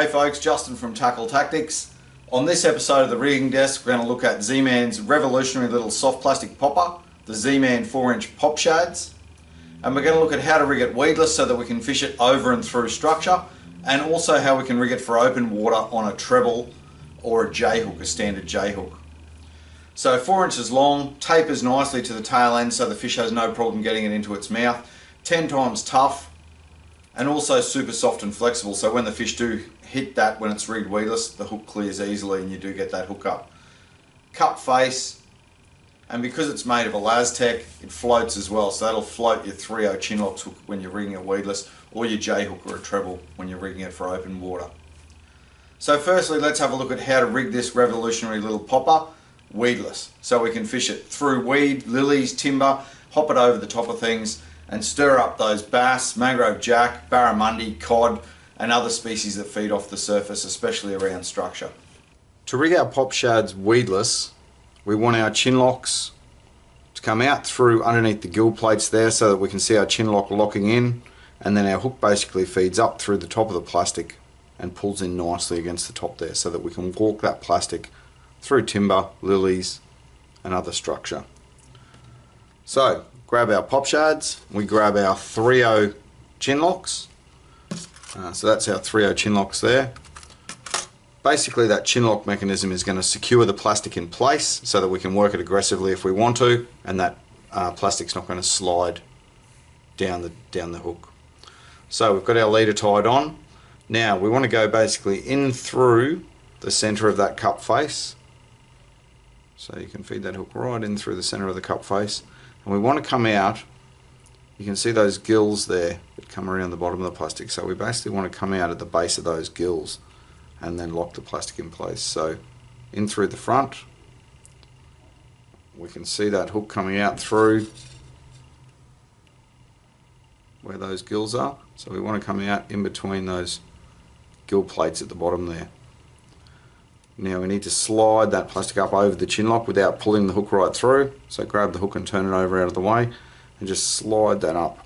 G'day folks, Justin from Tackle Tactics. On this episode of the Rigging Desk, we're going to look at ZMan's revolutionary little soft plastic popper, the ZMan 4-inch pop ShadZ. And we're going to look at how to rig it weedless so that we can fish it over and through structure, and also how we can rig it for open water on a treble or a J-hook, a standard J-hook. So 4 inches long, tapers nicely to the tail end so the fish has no problem getting it into its mouth, 10 times tough, and also super soft and flexible, so when the fish do hit that when it's rigged weedless, the hook clears easily and you do get that hook up. Cup face, and because it's made of a LazTech, it floats as well, so that'll float your 3/0 Chinlocks hook when you're rigging it weedless, or your J-hook or a treble when you're rigging it for open water. So firstly, let's have a look at how to rig this revolutionary little popper weedless, so we can fish it through weed, lilies, timber, hop it over the top of things, and stir up those bass, mangrove jack, barramundi, cod, and other species that feed off the surface, especially around structure. To rig our pop ShadZ weedless, we want our chinlocks to come out through underneath the gill plates there so that we can see our chinlock locking in, and then our hook basically feeds up through the top of the plastic and pulls in nicely against the top there so that we can walk that plastic through timber, lilies, and other structure. So, grab our pop ShadZ, we grab our 3/0 chinlocks. So that's our 3/0 chinlocks there. Basically that chinlock mechanism is going to secure the plastic in place so that we can work it aggressively if we want to, and that plastic's not going to slide down the hook. So we've got our leader tied on. Now we want to go basically in through the center of that cup face. So you can feed that hook right in through the center of the cup face. And we want to come out, you can see those gills there that come around the bottom of the plastic, so we basically want to come out at the base of those gills and then lock the plastic in place. So in through the front, we can see that hook coming out through where those gills are, so we want to come out in between those gill plates at the bottom there. Now we need to slide that plastic up over the chinlock without pulling the hook right through. So grab the hook and turn it over out of the way and just slide that up.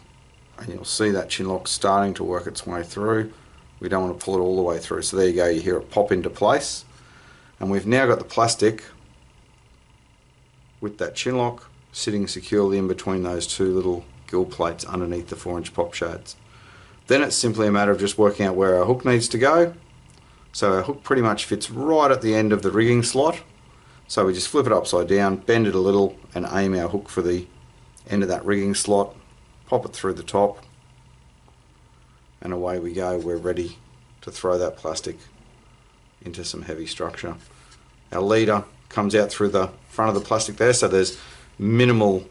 And you'll see that chinlock starting to work its way through. We don't want to pull it all the way through. So there you go, you hear it pop into place. And we've now got the plastic with that chinlock sitting securely in between those two little gill plates underneath the 4-inch pop ShadZ. Then it's simply a matter of just working out where our hook needs to go. So our hook pretty much fits right at the end of the rigging slot. So we just flip it upside down, bend it a little, and aim our hook for the end of that rigging slot, pop it through the top, and away we go. We're ready to throw that plastic into some heavy structure. Our leader comes out through the front of the plastic there, so there's minimal,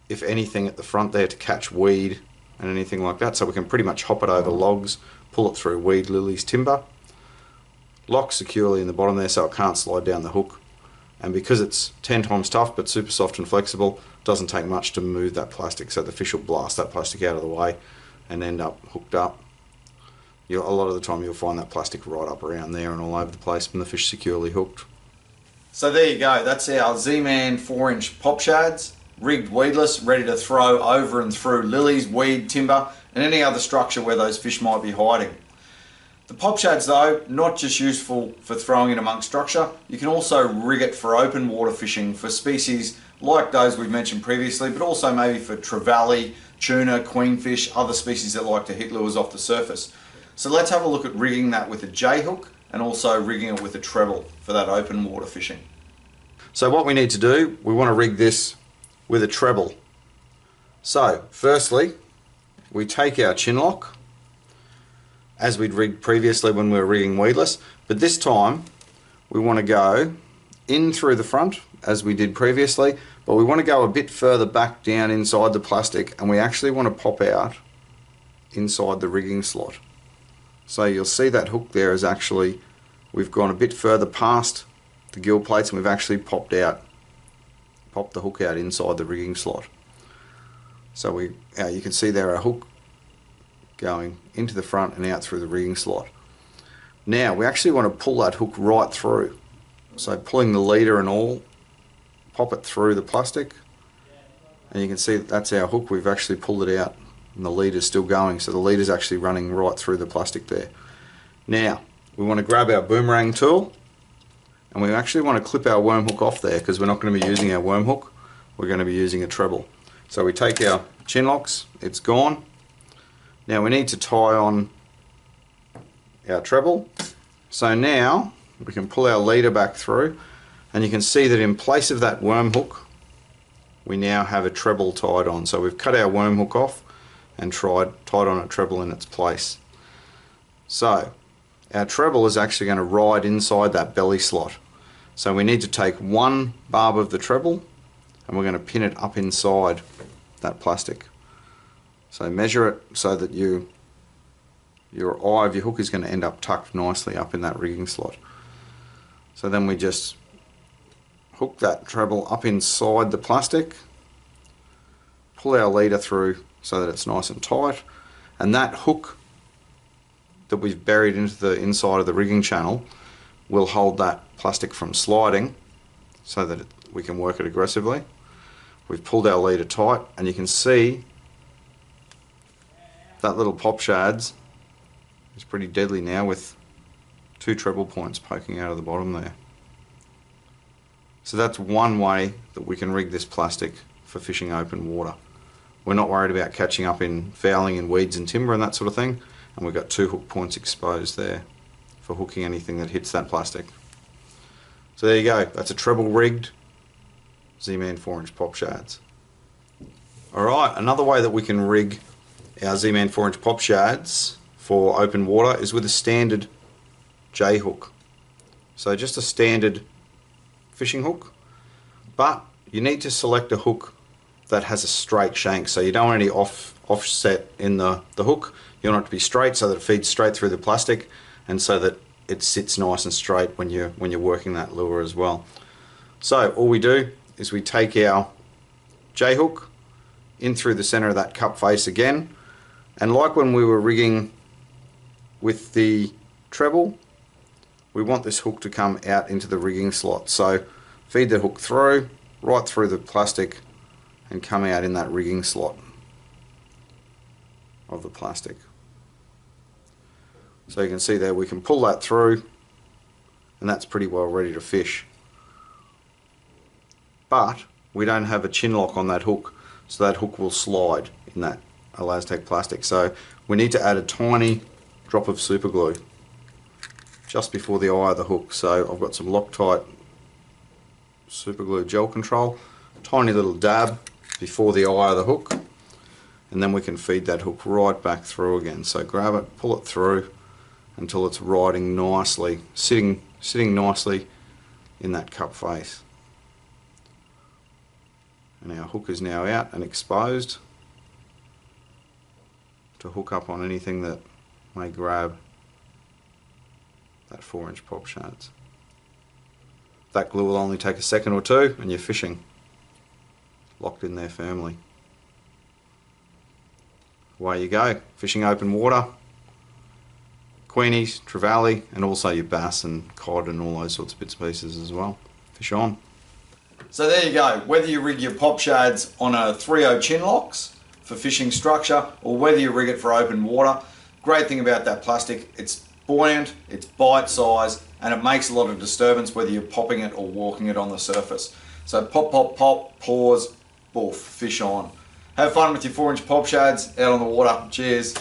if anything, at the front there to catch weed and anything like that, so we can pretty much hop it over logs, pull it through weed, lilies, timber, lock securely in the bottom there so it can't slide down the hook. And because it's 10 times tough but super soft and flexible, it doesn't take much to move that plastic, so the fish will blast that plastic out of the way and end up hooked up. A lot of the time you'll find that plastic right up around there and all over the place when the fish securely hooked. So there you go, that's our ZMan 4-inch pop ShadZ, rigged weedless, ready to throw over and through lilies, weed, timber, and any other structure where those fish might be hiding. The pop ShadZ though, not just useful for throwing it amongst structure, you can also rig it for open water fishing for species like those we've mentioned previously, but also maybe for trevally, tuna, queenfish, other species that like to hit lures off the surface. So let's have a look at rigging that with a J-hook and also rigging it with a treble for that open water fishing. So what we need to do, we want to rig this with a treble. So firstly, we take our chinlock, as we'd rigged previously when we were rigging weedless, but this time we want to go in through the front as we did previously, but we want to go a bit further back down inside the plastic, and we actually want to pop out inside the rigging slot. So you'll see that hook there is actually, we've gone a bit further past the gill plates and we've actually popped the hook out inside the rigging slot. So you can see there our hook going into the front and out through the rigging slot. Now we actually want to pull that hook right through. So pulling the leader and all, pop it through the plastic, and you can see that's our hook. We've actually pulled it out and the leader's still going, so the leader's actually running right through the plastic there. Now, we want to grab our boomerang tool, and we actually want to clip our worm hook off there because we're not going to be using our worm hook, we're going to be using a treble. So we take our chin locks, it's gone. Now we need to tie on our treble. So now we can pull our leader back through, and you can see that in place of that worm hook we now have a treble tied on. So we've cut our worm hook off and tied on a treble in its place. So our treble is actually going to ride inside that belly slot. So we need to take one barb of the treble and we're going to pin it up inside that plastic. So measure it so that your eye of your hook is going to end up tucked nicely up in that rigging slot. So then we just hook that treble up inside the plastic, pull our leader through so that it's nice and tight, and that hook that we've buried into the inside of the rigging channel will hold that plastic from sliding so that we can work it aggressively. We've pulled our leader tight, and you can see that little pop ShadZ is pretty deadly now with 2 treble points poking out of the bottom there. So that's one way that we can rig this plastic for fishing open water. We're not worried about catching up in fouling in weeds and timber and that sort of thing, and we've got 2 hook points exposed there for hooking anything that hits that plastic. So there you go, that's a treble rigged ZMan 4-inch pop ShadZ. Alright, another way that we can rig our ZMan 4-inch pop ShadZ for open water is with a standard J hook. So just a standard fishing hook, but you need to select a hook that has a straight shank, so you don't want any offset in the hook. You want it to be straight so that it feeds straight through the plastic and so that it sits nice and straight when you're working that lure as well. So all we do is we take our J hook in through the center of that cup face again, and like when we were rigging with the treble, we want this hook to come out into the rigging slot. So feed the hook through, right through the plastic, and come out in that rigging slot of the plastic. So you can see there we can pull that through, and that's pretty well ready to fish. But we don't have a chin lock on that hook, so that hook will slide in that Elastec plastic. So we need to add a tiny drop of super glue just before the eye of the hook. So I've got some Loctite super glue gel control, tiny little dab before the eye of the hook, and then we can feed that hook right back through again. So grab it, pull it through until it's riding nicely, sitting nicely in that cup face. And our hook is now out and exposed to hook up on anything that may grab that 4-inch pop ShadZ. That glue will only take a second or two and you're fishing, locked in there firmly. Away you go, fishing open water, queenies, trevally, and also your bass and cod and all those sorts of bits and pieces as well. Fish on. So there you go, whether you rig your pop ShadZ on a 3/0 chin locks for fishing structure or whether you rig it for open water, great thing about that plastic, it's buoyant, it's bite size, and it makes a lot of disturbance whether you're popping it or walking it on the surface. So pop, pop, pop, pause, boof, fish on. Have fun with your 4-inch pop ShadZ out on the water. Cheers.